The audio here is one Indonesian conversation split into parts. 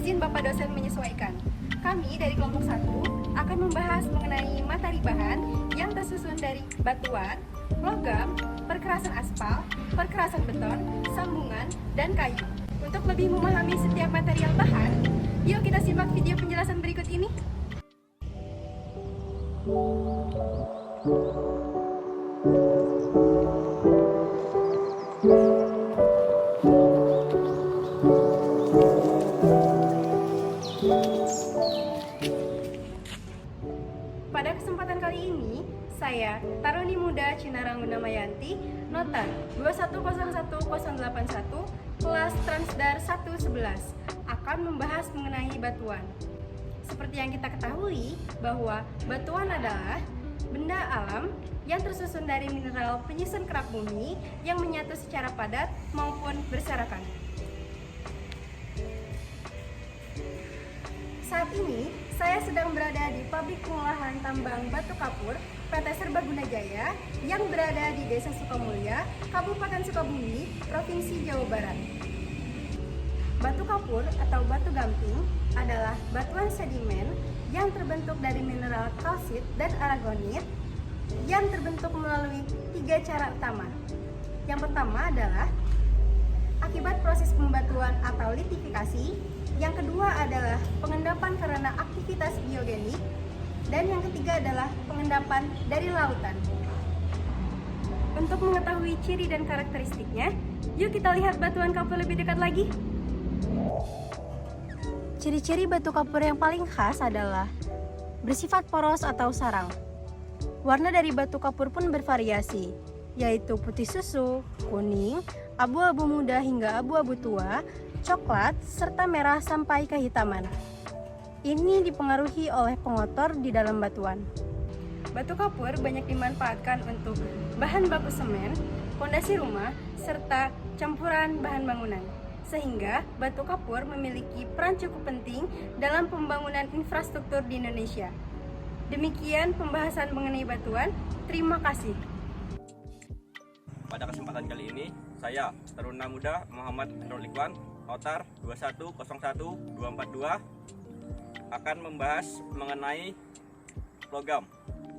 izin Bapak dosen menyesuaikan. Kami dari kelompok 1 akan membahas mengenai materi bahan yang tersusun dari batuan, logam, perkerasan aspal, perkerasan beton, sambungan, dan kayu. Untuk lebih memahami setiap material bahan, yuk kita simak video penjelasan berikut ini. Pada kesempatan kali ini, saya, Taruni Muda Cinarang Gunamayanti, Nota 2101081, kelas Transdar 111, akan membahas mengenai batuan. Seperti yang kita ketahui, bahwa batuan adalah benda alam yang tersusun dari mineral penyusun kerak bumi yang menyatu secara padat maupun berserakan. Saat ini, saya sedang berada di pabrik pengolahan tambang batu kapur PT Serbaguna Jaya yang berada di Desa Sukamulya, Kabupaten Sukabumi, Provinsi Jawa Barat. Batu kapur atau batu gamping adalah batuan sedimen yang terbentuk dari mineral kalsit dan aragonit yang terbentuk melalui 3 cara utama. Yang pertama adalah akibat proses pembatuan atau litifikasi. Yang kedua adalah pengendapan karena aktivitas biogenik, dan yang ketiga adalah pengendapan dari lautan. Untuk mengetahui ciri dan karakteristiknya, yuk kita lihat batuan kapur lebih dekat lagi. Ciri-ciri batu kapur yang paling khas adalah bersifat poros atau sarang. Warna dari batu kapur pun bervariasi, yaitu putih susu, kuning, abu-abu muda hingga abu-abu tua, coklat, serta merah sampai kehitaman. Ini dipengaruhi oleh pengotor di dalam batuan. Batu kapur banyak dimanfaatkan untuk bahan baku semen, fondasi rumah, serta campuran bahan bangunan. Sehingga batu kapur memiliki peran cukup penting dalam pembangunan infrastruktur di Indonesia. Demikian pembahasan mengenai batuan. Terima kasih. Pada kesempatan kali ini, saya, Taruna Muda Muhammad Hendro Likwan, Otar 2101242, akan membahas mengenai logam.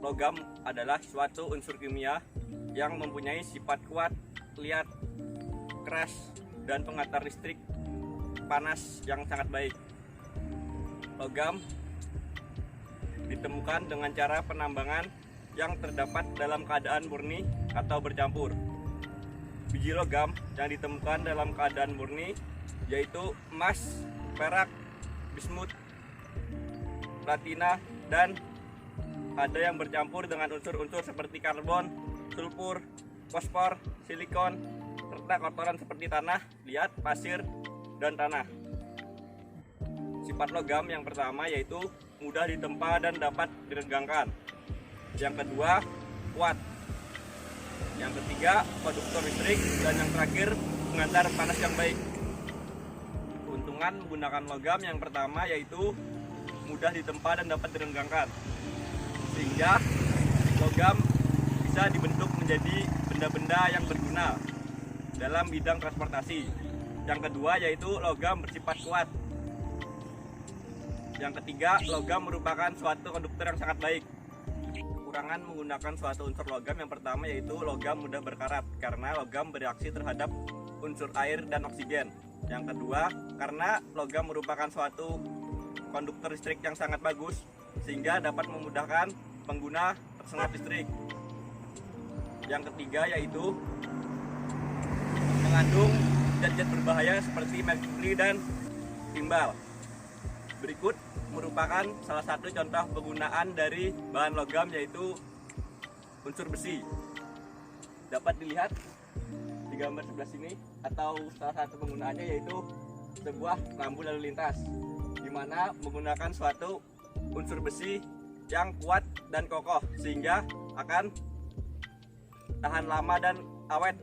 Logam adalah suatu unsur kimia yang mempunyai sifat kuat, liat, keras, dan pengantar listrik panas yang sangat baik. Logam ditemukan dengan cara penambangan yang terdapat dalam keadaan murni atau bercampur. Biji logam yang ditemukan dalam keadaan murni yaitu emas, perak, bismut, platina, dan ada yang bercampur dengan unsur-unsur seperti karbon, sulfur, fosfor, silikon, serta kotoran seperti tanah, liat, pasir, dan tanah. Sifat logam yang pertama yaitu mudah ditempa dan dapat diregangkan. Yang kedua, kuat. Yang ketiga, konduktor listrik, dan yang terakhir, pengantar panas yang baik. Keuntungan menggunakan logam yang pertama yaitu mudah ditempa dan dapat direnggangkan, sehingga logam bisa dibentuk menjadi benda-benda yang berguna dalam bidang transportasi. Yang kedua yaitu logam bersifat kuat. Yang ketiga, logam merupakan suatu konduktor yang sangat baik. Kekurangan menggunakan suatu unsur logam yang pertama yaitu logam mudah berkarat karena logam bereaksi terhadap unsur air dan oksigen. Yang kedua, karena logam merupakan suatu konduktor listrik yang sangat bagus sehingga dapat memudahkan pengguna tersengat listrik. Yang ketiga yaitu mengandung zat-zat berbahaya seperti merkuri dan timbal. Berikut merupakan salah satu contoh penggunaan dari bahan logam yaitu unsur besi. Dapat dilihat di gambar sebelah sini, atau salah satu penggunaannya yaitu sebuah rambu lalu lintas, di mana menggunakan suatu unsur besi yang kuat dan kokoh sehingga akan tahan lama dan awet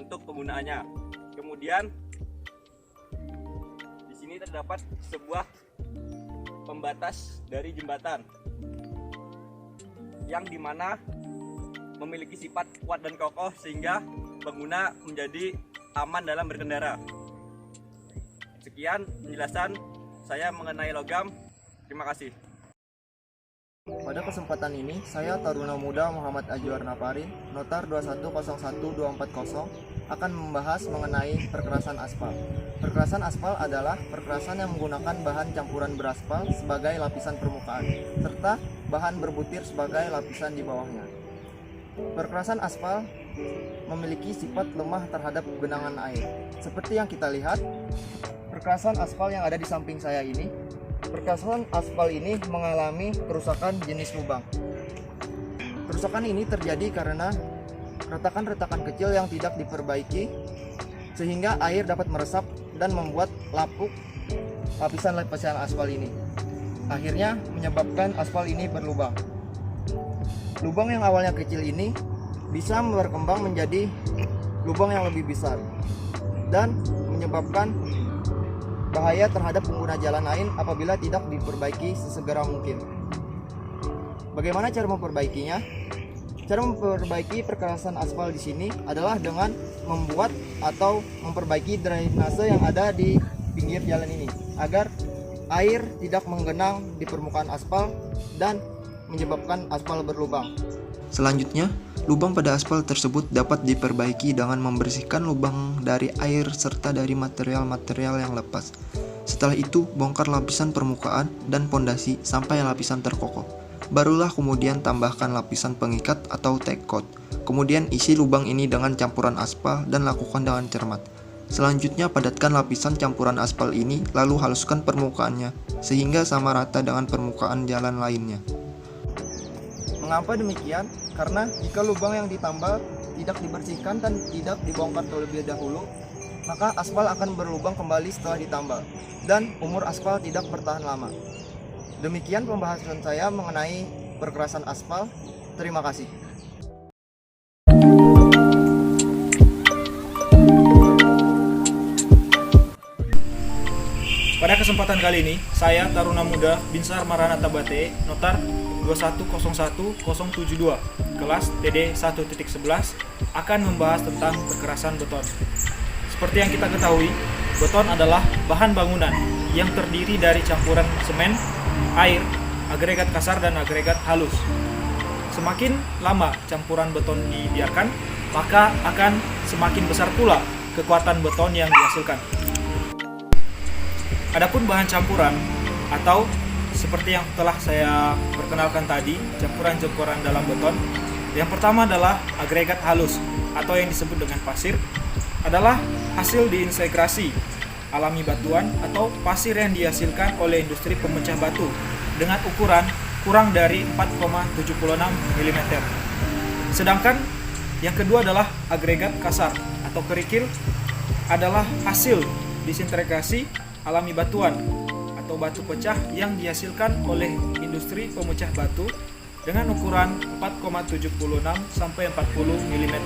untuk penggunaannya. Kemudian di sini terdapat sebuah pembatas dari jembatan yang dimana memiliki sifat kuat dan kokoh sehingga pengguna menjadi aman dalam berkendara. Sekian penjelasan saya mengenai logam. Terima kasih. Pada kesempatan ini, saya Taruna Muda Muhammad Ajwar Naparin, Notar 2101240, akan membahas mengenai perkerasan aspal. Perkerasan aspal adalah perkerasan yang menggunakan bahan campuran beraspal sebagai lapisan permukaan, serta bahan berbutir sebagai lapisan di bawahnya. Perkerasan aspal memiliki sifat lemah terhadap genangan air. Seperti yang kita lihat, perkerasan aspal yang ada di samping saya ini, perkerasan aspal ini mengalami kerusakan jenis lubang. Kerusakan ini terjadi karena retakan-retakan kecil yang tidak diperbaiki sehingga air dapat meresap dan membuat lapuk lapisan-lapisan aspal ini. Akhirnya menyebabkan aspal ini berlubang. Lubang yang awalnya kecil ini bisa berkembang menjadi lubang yang lebih besar dan menyebabkan bahaya terhadap pengguna jalan lain apabila tidak diperbaiki sesegera mungkin. Bagaimana cara memperbaikinya? Cara memperbaiki perkerasan aspal di sini adalah dengan membuat atau memperbaiki drainase yang ada di pinggir jalan ini agar air tidak menggenang di permukaan aspal dan menyebabkan aspal berlubang. Selanjutnya, lubang pada aspal tersebut dapat diperbaiki dengan membersihkan lubang dari air serta dari material-material yang lepas. Setelah itu, bongkar lapisan permukaan dan pondasi sampai lapisan terkokoh. Barulah kemudian tambahkan lapisan pengikat atau tack coat. Kemudian isi lubang ini dengan campuran aspal dan lakukan dengan cermat. Selanjutnya padatkan lapisan campuran aspal ini lalu haluskan permukaannya sehingga sama rata dengan permukaan jalan lainnya. Mengapa demikian? Karena jika lubang yang ditambal tidak dibersihkan dan tidak dibongkar terlebih dahulu, maka aspal akan berlubang kembali setelah ditambal dan umur aspal tidak bertahan lama. Demikian pembahasan saya mengenai perkerasan aspal. Terima kasih. Pada kesempatan kali ini, saya Taruna Muda Binsar Maranatha Bate, Notar 2101072, kelas TD 1.11, akan membahas tentang perkerasan beton. Seperti yang kita ketahui, beton adalah bahan bangunan yang terdiri dari campuran semen, air, agregat kasar, dan agregat halus. Semakin lama campuran beton dibiarkan, maka akan semakin besar pula kekuatan beton yang dihasilkan. Adapun bahan campuran atau seperti yang telah saya perkenalkan tadi, campuran-campuran dalam beton, yang pertama adalah agregat halus atau yang disebut dengan pasir, adalah hasil diintegrasi alami batuan atau pasir yang dihasilkan oleh industri pemecah batu dengan ukuran kurang dari 4,76 mm. Sedangkan yang kedua adalah agregat kasar atau kerikil, adalah hasil disintegrasi alami batuan atau batu pecah yang dihasilkan oleh industri pemecah batu dengan ukuran 4,76 sampai 40 mm.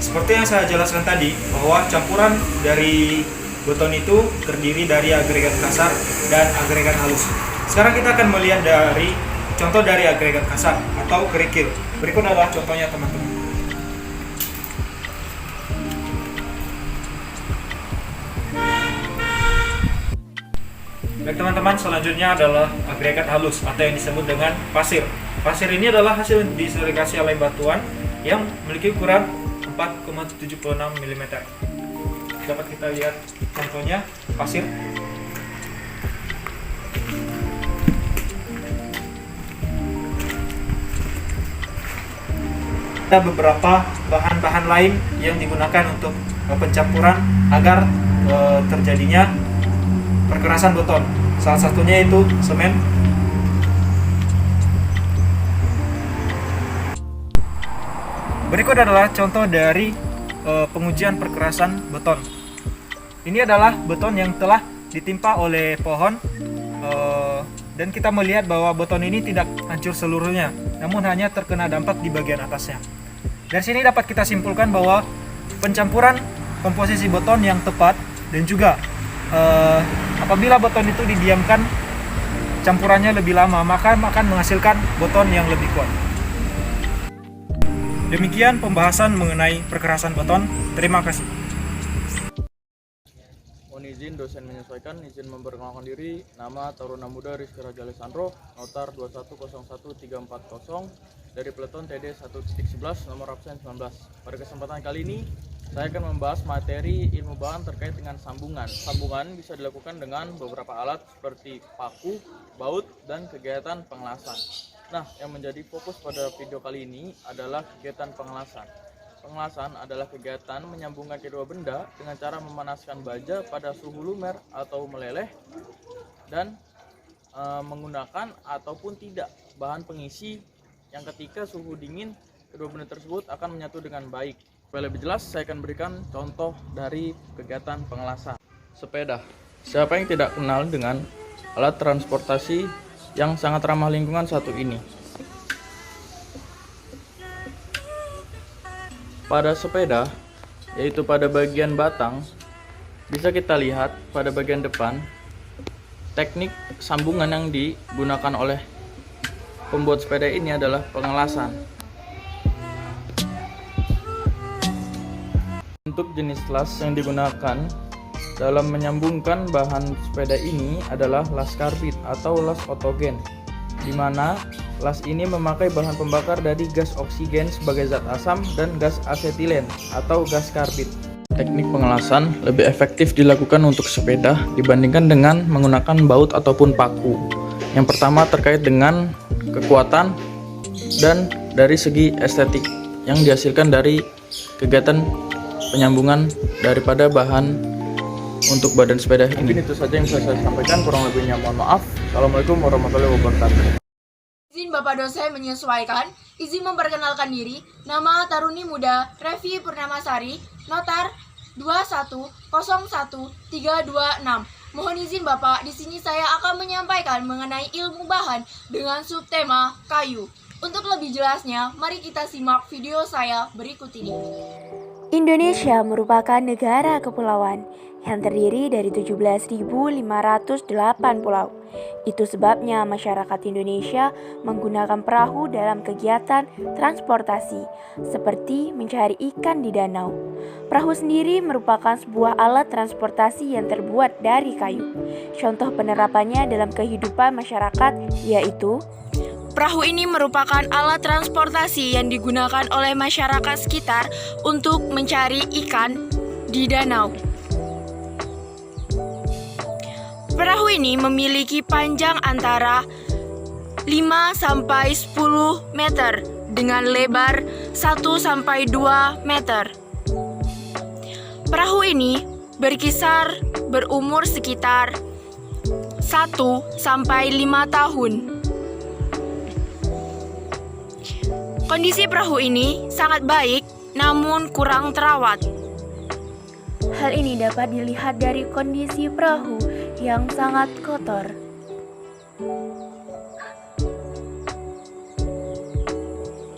Seperti yang saya jelaskan tadi, bahwa campuran dari beton itu terdiri dari agregat kasar dan agregat halus. Sekarang kita akan melihat dari contoh dari agregat kasar atau kerikil. Berikut adalah contohnya, teman-teman. Baik teman-teman, selanjutnya adalah agregat halus atau yang disebut dengan pasir. Pasir ini adalah hasil disintegrasi alami batuan yang memiliki ukuran 4,76 mm. Dapat kita lihat contohnya pasir. Ada beberapa bahan-bahan lain yang digunakan untuk pencampuran agar terjadinya perkerasan beton. Salah satunya itu semen. Berikut adalah contoh dari pengujian perkerasan beton. Ini adalah beton yang telah ditimpa oleh pohon dan kita melihat bahwa beton ini tidak hancur seluruhnya, namun hanya terkena dampak di bagian atasnya. Dari sini dapat kita simpulkan bahwa pencampuran komposisi beton yang tepat dan juga apabila beton itu didiamkan campurannya lebih lama, maka akan menghasilkan beton yang lebih kuat. Demikian pembahasan mengenai perkerasan beton. Terima kasih. izin dosen menyesuaikan, izin memperkenalkan diri. Nama Taruna Muda Rizky Raja Alessandro, notar 2101340 dari peleton TD 1.11 nomor absen 19. Pada kesempatan kali ini saya akan membahas materi ilmu bahan terkait dengan sambungan. Sambungan bisa dilakukan dengan beberapa alat seperti paku, baut, dan kegiatan pengelasan. Nah, yang menjadi fokus pada video kali ini adalah kegiatan pengelasan. Pengelasan adalah kegiatan menyambungkan kedua benda dengan cara memanaskan baja pada suhu lumer atau meleleh dan menggunakan ataupun tidak bahan pengisi yang ketika suhu dingin kedua benda tersebut akan menyatu dengan baik. Supaya lebih jelas, saya akan berikan contoh dari kegiatan pengelasan. Sepeda. Siapa yang tidak kenal dengan alat transportasi yang sangat ramah lingkungan satu ini? Pada sepeda, yaitu pada bagian batang, bisa kita lihat pada bagian depan, teknik sambungan yang digunakan oleh pembuat sepeda ini adalah pengelasan. Untuk jenis las yang digunakan dalam menyambungkan bahan sepeda ini adalah las karbit atau las otogen, di mana las ini memakai bahan pembakar dari gas oksigen sebagai zat asam dan gas asetilen atau gas karbit. Teknik pengelasan lebih efektif dilakukan untuk sepeda dibandingkan dengan menggunakan baut ataupun paku. Yang pertama terkait dengan kekuatan dan dari segi estetik yang dihasilkan dari kegiatan penyambungan daripada bahan untuk badan sepeda ini. Mungkin itu saja yang bisa saya sampaikan, kurang lebihnya mohon maaf. Assalamualaikum warahmatullahi wabarakatuh. Izin Bapak dosen menyesuaikan, izin memperkenalkan diri, nama Taruni Muda Revi Purnamasari, notar 2101326. Mohon izin Bapak, di sini saya akan menyampaikan mengenai ilmu bahan dengan subtema kayu. Untuk lebih jelasnya, mari kita simak video saya berikut ini. Indonesia merupakan negara kepulauan yang terdiri dari 17.508 pulau. Itu sebabnya masyarakat Indonesia menggunakan perahu dalam kegiatan transportasi, seperti mencari ikan di danau. Perahu sendiri merupakan sebuah alat transportasi yang terbuat dari kayu. Contoh penerapannya dalam kehidupan masyarakat yaitu: Perahu ini merupakan alat transportasi yang digunakan oleh masyarakat sekitar untuk mencari ikan di danau. Perahu ini memiliki panjang antara 5-10 meter dengan lebar 1-2 meter. Perahu ini berumur sekitar 1-5 tahun. Kondisi perahu ini sangat baik, namun kurang terawat. Hal ini dapat dilihat dari kondisi perahu yang sangat kotor.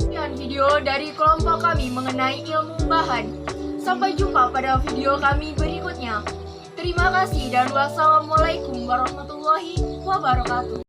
Sekian video dari kelompok kami mengenai ilmu bahan. Sampai jumpa pada video kami berikutnya. Terima kasih dan wassalamualaikum warahmatullahi wabarakatuh.